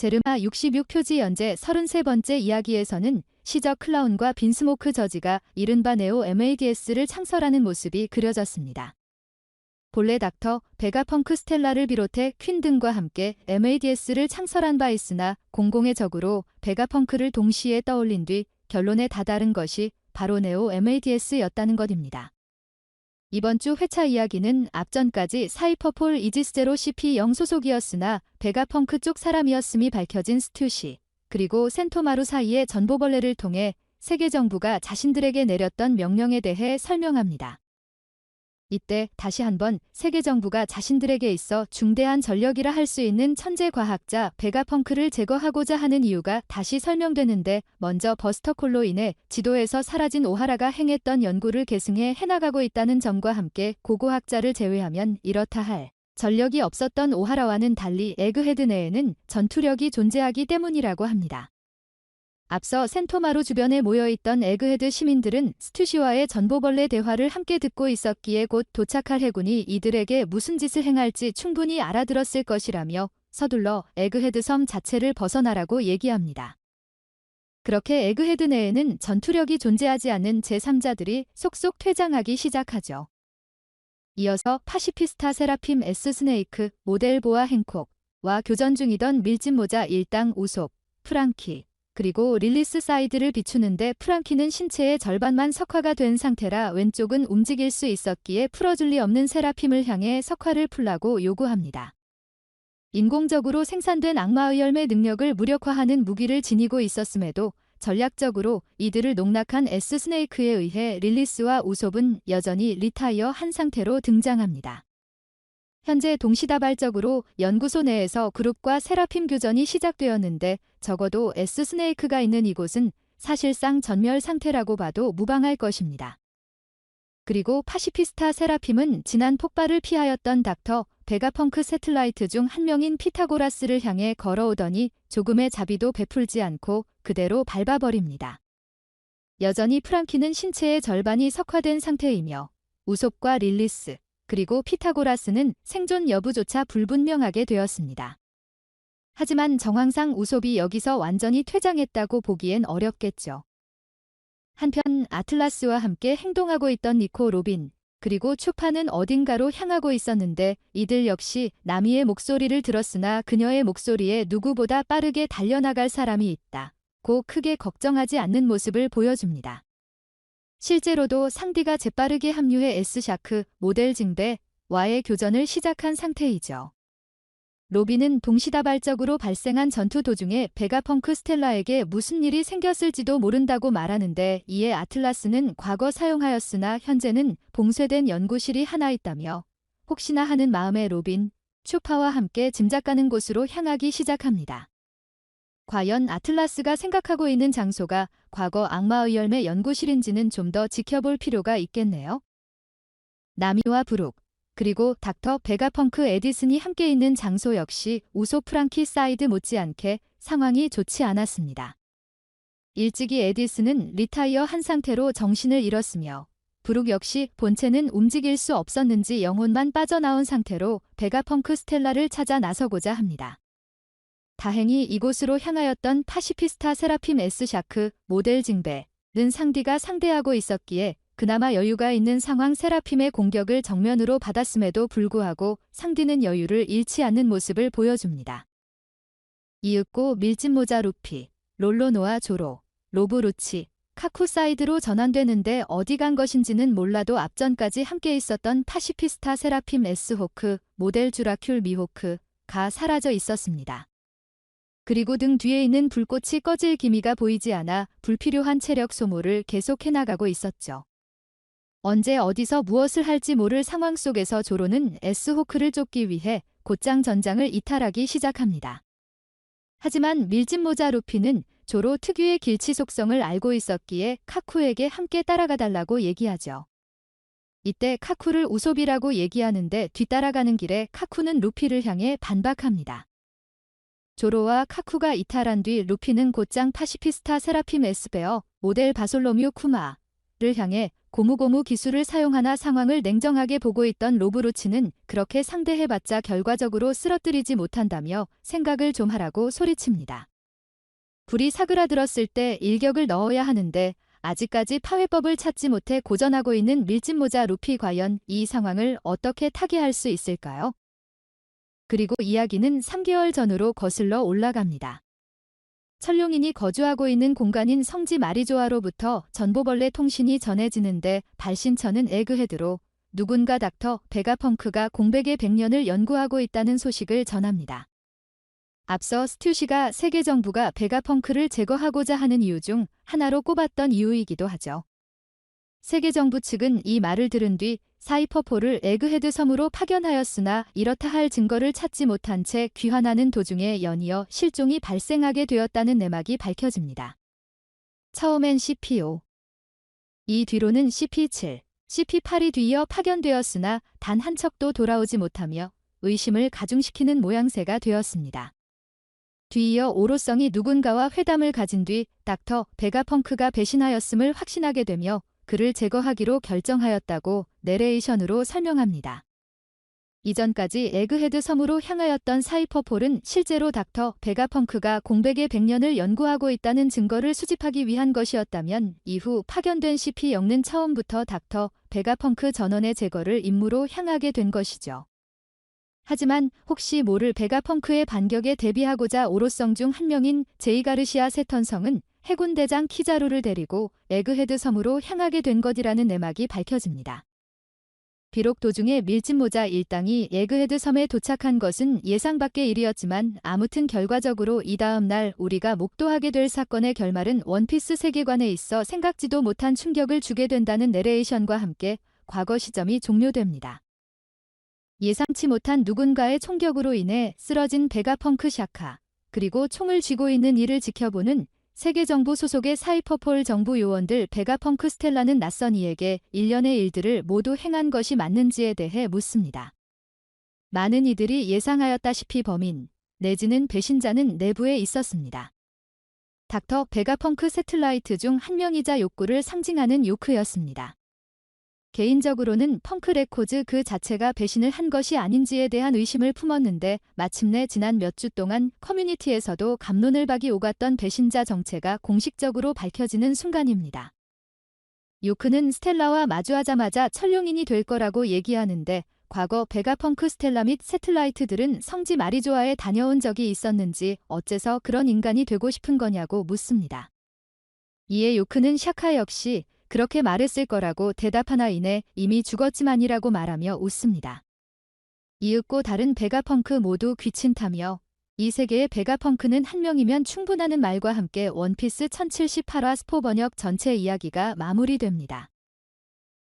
제르마 66표지 연재 33번째 이야기에서는 시저 클라운과 빈스모크 저지가 이른바 네오 MADS를 창설하는 모습이 그려졌습니다. 본래 닥터, 베가펑크 스텔라를 비롯해 퀸 등과 함께 MADS를 창설한 바 있으나 공공의 적으로 베가펑크를 동시에 떠올린 뒤 결론에 다다른 것이 바로 네오 MADS였다는 것입니다. 이번 주 회차 이야기는 앞전까지 사이퍼폴 이지스제로 CP0 소속이었으나 베가펑크 쪽 사람이었음이 밝혀진 스튜시, 그리고 센토마루 사이의 전보벌레를 통해 세계 정부가 자신들에게 내렸던 명령에 대해 설명합니다. 이때 다시 한번 세계 정부가 자신들에게 있어 중대한 전력이라 할 수 있는 천재 과학자 베가펑크를 제거하고자 하는 이유가 다시 설명되는데, 먼저 버스터콜로 인해 지도에서 사라진 오하라가 행했던 연구를 계승해 해나가고 있다는 점과 함께 고고학자를 제외하면 이렇다 할 전력이 없었던 오하라와는 달리 에그헤드 내에는 전투력이 존재하기 때문이라고 합니다. 앞서 센토마루 주변에 모여있던 에그헤드 시민들은 스튜시와의 전보벌레 대화를 함께 듣고 있었기에 곧 도착할 해군이 이들에게 무슨 짓을 행할지 충분히 알아들었을 것이라며 서둘러 에그헤드 섬 자체를 벗어나라고 얘기합니다. 그렇게 에그헤드 내에는 전투력이 존재하지 않는 제3자들이 속속 퇴장하기 시작하죠. 이어서 파시피스타 세라핌 S 스네이크, 모델 보아 행콕과 교전 중이던 밀짚모자 일당 우솝, 프랑키, 그리고 릴리스 사이드를 비추는데 프랑키는 신체의 절반만 석화가 된 상태라 왼쪽은 움직일 수 있었기에 풀어줄 리 없는 세라핌을 향해 석화를 풀라고 요구합니다. 인공적으로 생산된 악마의 열매 능력을 무력화하는 무기를 지니고 있었음에도 전략적으로 이들을 농락한 S 스네이크에 의해 릴리스와 우솝은 여전히 리타이어 한 상태로 등장합니다. 현재 동시다발적으로 연구소 내에서 그룹과 세라핌 교전이 시작되었는데, 적어도 S 스네이크가 있는 이곳은 사실상 전멸 상태라고 봐도 무방할 것입니다. 그리고 파시피스타 세라핌은 지난 폭발을 피하였던 닥터, 베가펑크 새틀라이트 중 한 명인 피타고라스를 향해 걸어오더니 조금의 자비도 베풀지 않고 그대로 밟아버립니다. 여전히 프랑키는 신체의 절반이 석화된 상태이며 우솝과 릴리스, 그리고 피타고라스는 생존 여부조차 불분명하게 되었습니다. 하지만 정황상 우솝이 여기서 완전히 퇴장했다고 보기엔 어렵겠죠. 한편 아틀라스와 함께 행동하고 있던 니코 로빈, 그리고 추파는 어딘가로 향하고 있었는데 이들 역시 나미의 목소리를 들었으나 그녀의 목소리에 누구보다 빠르게 달려나갈 사람이 있다 고 크게 걱정하지 않는 모습을 보여줍니다. 실제로도 상디가 재빠르게 합류해 S샤크, 모델 징배와의 교전을 시작한 상태이죠. 로빈은 동시다발적으로 발생한 전투 도중에 베가펑크 스텔라에게 무슨 일이 생겼을지도 모른다고 말하는데, 이에 아틀라스는 과거 사용하였으나 현재는 봉쇄된 연구실이 하나 있다며 혹시나 하는 마음에 로빈, 추파와 함께 짐작가는 곳으로 향하기 시작합니다. 과연 아틀라스가 생각하고 있는 장소가 과거 악마의 열매 연구실인지는 좀 더 지켜볼 필요가 있겠네요. 나미와 브룩, 그리고 닥터 베가펑크 에디슨이 함께 있는 장소 역시 우솝 프랑키 사이드 못지않게 상황이 좋지 않았습니다. 일찍이 에디슨은 리타이어 한 상태로 정신을 잃었으며 브룩 역시 본체는 움직일 수 없었는지 영혼만 빠져나온 상태로 베가펑크 스텔라를 찾아 나서고자 합니다. 다행히 이곳으로 향하였던 파시피스타 세라핌 S샤크, 모델 징배는 상디가 상대하고 있었기에 그나마 여유가 있는 상황 세라핌의 공격을 정면으로 받았음에도 불구하고 상디는 여유를 잃지 않는 모습을 보여줍니다. 이윽고 밀짚모자 루피, 롤로노아 조로, 로브루치, 카쿠 사이드로 전환되는데 어디 간 것인지는 몰라도 앞전까지 함께 있었던 파시피스타 세라핌 S호크, 모델 주라큘 미호크가 사라져 있었습니다. 그리고 등 뒤에 있는 불꽃이 꺼질 기미가 보이지 않아 불필요한 체력 소모를 계속해 나가고 있었죠. 언제 어디서 무엇을 할지 모를 상황 속에서 조로는 S호크를 쫓기 위해 곧장 전장을 이탈하기 시작합니다. 하지만 밀짚모자 루피는 조로 특유의 길치 속성을 알고 있었기에 카쿠에게 함께 따라가달라고 얘기하죠. 이때 카쿠를 우솝이라고 얘기하는데 뒤따라가는 길에 카쿠는 루피를 향해 반박합니다. 조로와 카쿠가 이탈한 뒤 루피는 곧장 파시피스타 세라핌 S베어, 모델 바솔로뮤 쿠마를 향해 고무고무 기술을 사용하나 상황을 냉정하게 보고 있던 로브로치는 그렇게 상대해봤자 결과적으로 쓰러뜨리지 못한다며 생각을 좀 하라고 소리칩니다. 불이 사그라들었을 때 일격을 넣어야 하는데 아직까지 파회법을 찾지 못해 고전하고 있는 밀짚모자 루피 과연 이 상황을 어떻게 타개할 수 있을까요? 그리고 이야기는 3개월 전으로 거슬러 올라갑니다. 천룡인이 거주하고 있는 공간인 성지 마리조아로부터 전보벌레 통신이 전해지는데 발신처는 에그헤드로 누군가 닥터 베가펑크가 공백의 100년을 연구하고 있다는 소식을 전합니다. 앞서 스튜시가 세계 정부가 베가펑크를 제거하고자 하는 이유 중 하나로 꼽았던 이유이기도 하죠. 세계 정부 측은 이 말을 들은 뒤 사이퍼4를 에그헤드 섬으로 파견하였으나 이렇다 할 증거를 찾지 못한 채 귀환하는 도중에 연이어 실종이 발생하게 되었다는 내막이 밝혀집니다. 처음엔 CP5, 이 뒤로는 CP7, CP8이 뒤이어 파견되었으나 단 한 척도 돌아오지 못하며 의심을 가중시키는 모양새가 되었습니다. 뒤이어 오로성이 누군가와 회담을 가진 뒤 닥터 베가펑크가 배신하였음을 확신하게 되며 그를 제거하기로 결정하였다고 내레이션으로 설명합니다. 이전까지 에그헤드 섬으로 향하였던 사이퍼4는 실제로 닥터 베가펑크가 공백의 100년을 연구하고 있다는 증거를 수집하기 위한 것이었다면 이후 파견된 CP0는 처음부터 닥터 베가펑크 전원의 제거를 임무로 향하게 된 것이죠. 하지만 혹시 모를 베가펑크의 반격에 대비하고자 오로성 중 한 명인 제이가르시아 세턴성은 해군 대장 키자루를 데리고 에그헤드 섬으로 향하게 된 것이라는 내막이 밝혀집니다. 비록 도중에 밀짚모자 일당이 에그헤드 섬에 도착한 것은 예상 밖의 일이었지만 아무튼 결과적으로 이 다음 날 우리가 목도하게 될 사건의 결말은 원피스 세계관에 있어 생각지도 못한 충격을 주게 된다는 내레이션과 함께 과거 시점이 종료됩니다. 예상치 못한 누군가의 총격으로 인해 쓰러진 베가펑크 샤카, 그리고 총을 쥐고 있는 이를 지켜보는 세계정부 소속의 사이퍼4 정부 요원들 베가펑크 스텔라는 낯선 이에게 일련의 일들을 모두 행한 것이 맞는지에 대해 묻습니다. 많은 이들이 예상하였다시피 범인, 내지는 배신자는 내부에 있었습니다. 닥터 베가펑크 세틀라이트 중 한 명이자 욕구를 상징하는 요크였습니다. 개인적으로는 펑크 레코즈 그 자체가 배신을 한 것이 아닌지에 대한 의심을 품었는데 마침내 지난 몇 주 동안 커뮤니티에서도 갑론을 박이 오갔던 배신자 정체가 공식적으로 밝혀지는 순간입니다. 요크는 스텔라와 마주하자마자 천룡인이 될 거라고 얘기하는데 과거 베가펑크 스텔라 및 세틀라이트들은 성지 마리조아에 다녀온 적이 있었는지 어째서 그런 인간이 되고 싶은 거냐고 묻습니다. 이에 요크는 샤카 역시 그렇게 말했을 거라고 대답하나 이내 이미 죽었지만이라고 말하며 웃습니다. 이윽고 다른 베가펑크 모두 귀친타며 이 세계의 베가펑크는 한 명이면 충분하는 말과 함께 원피스 1078화 스포 번역 전체 이야기가 마무리됩니다.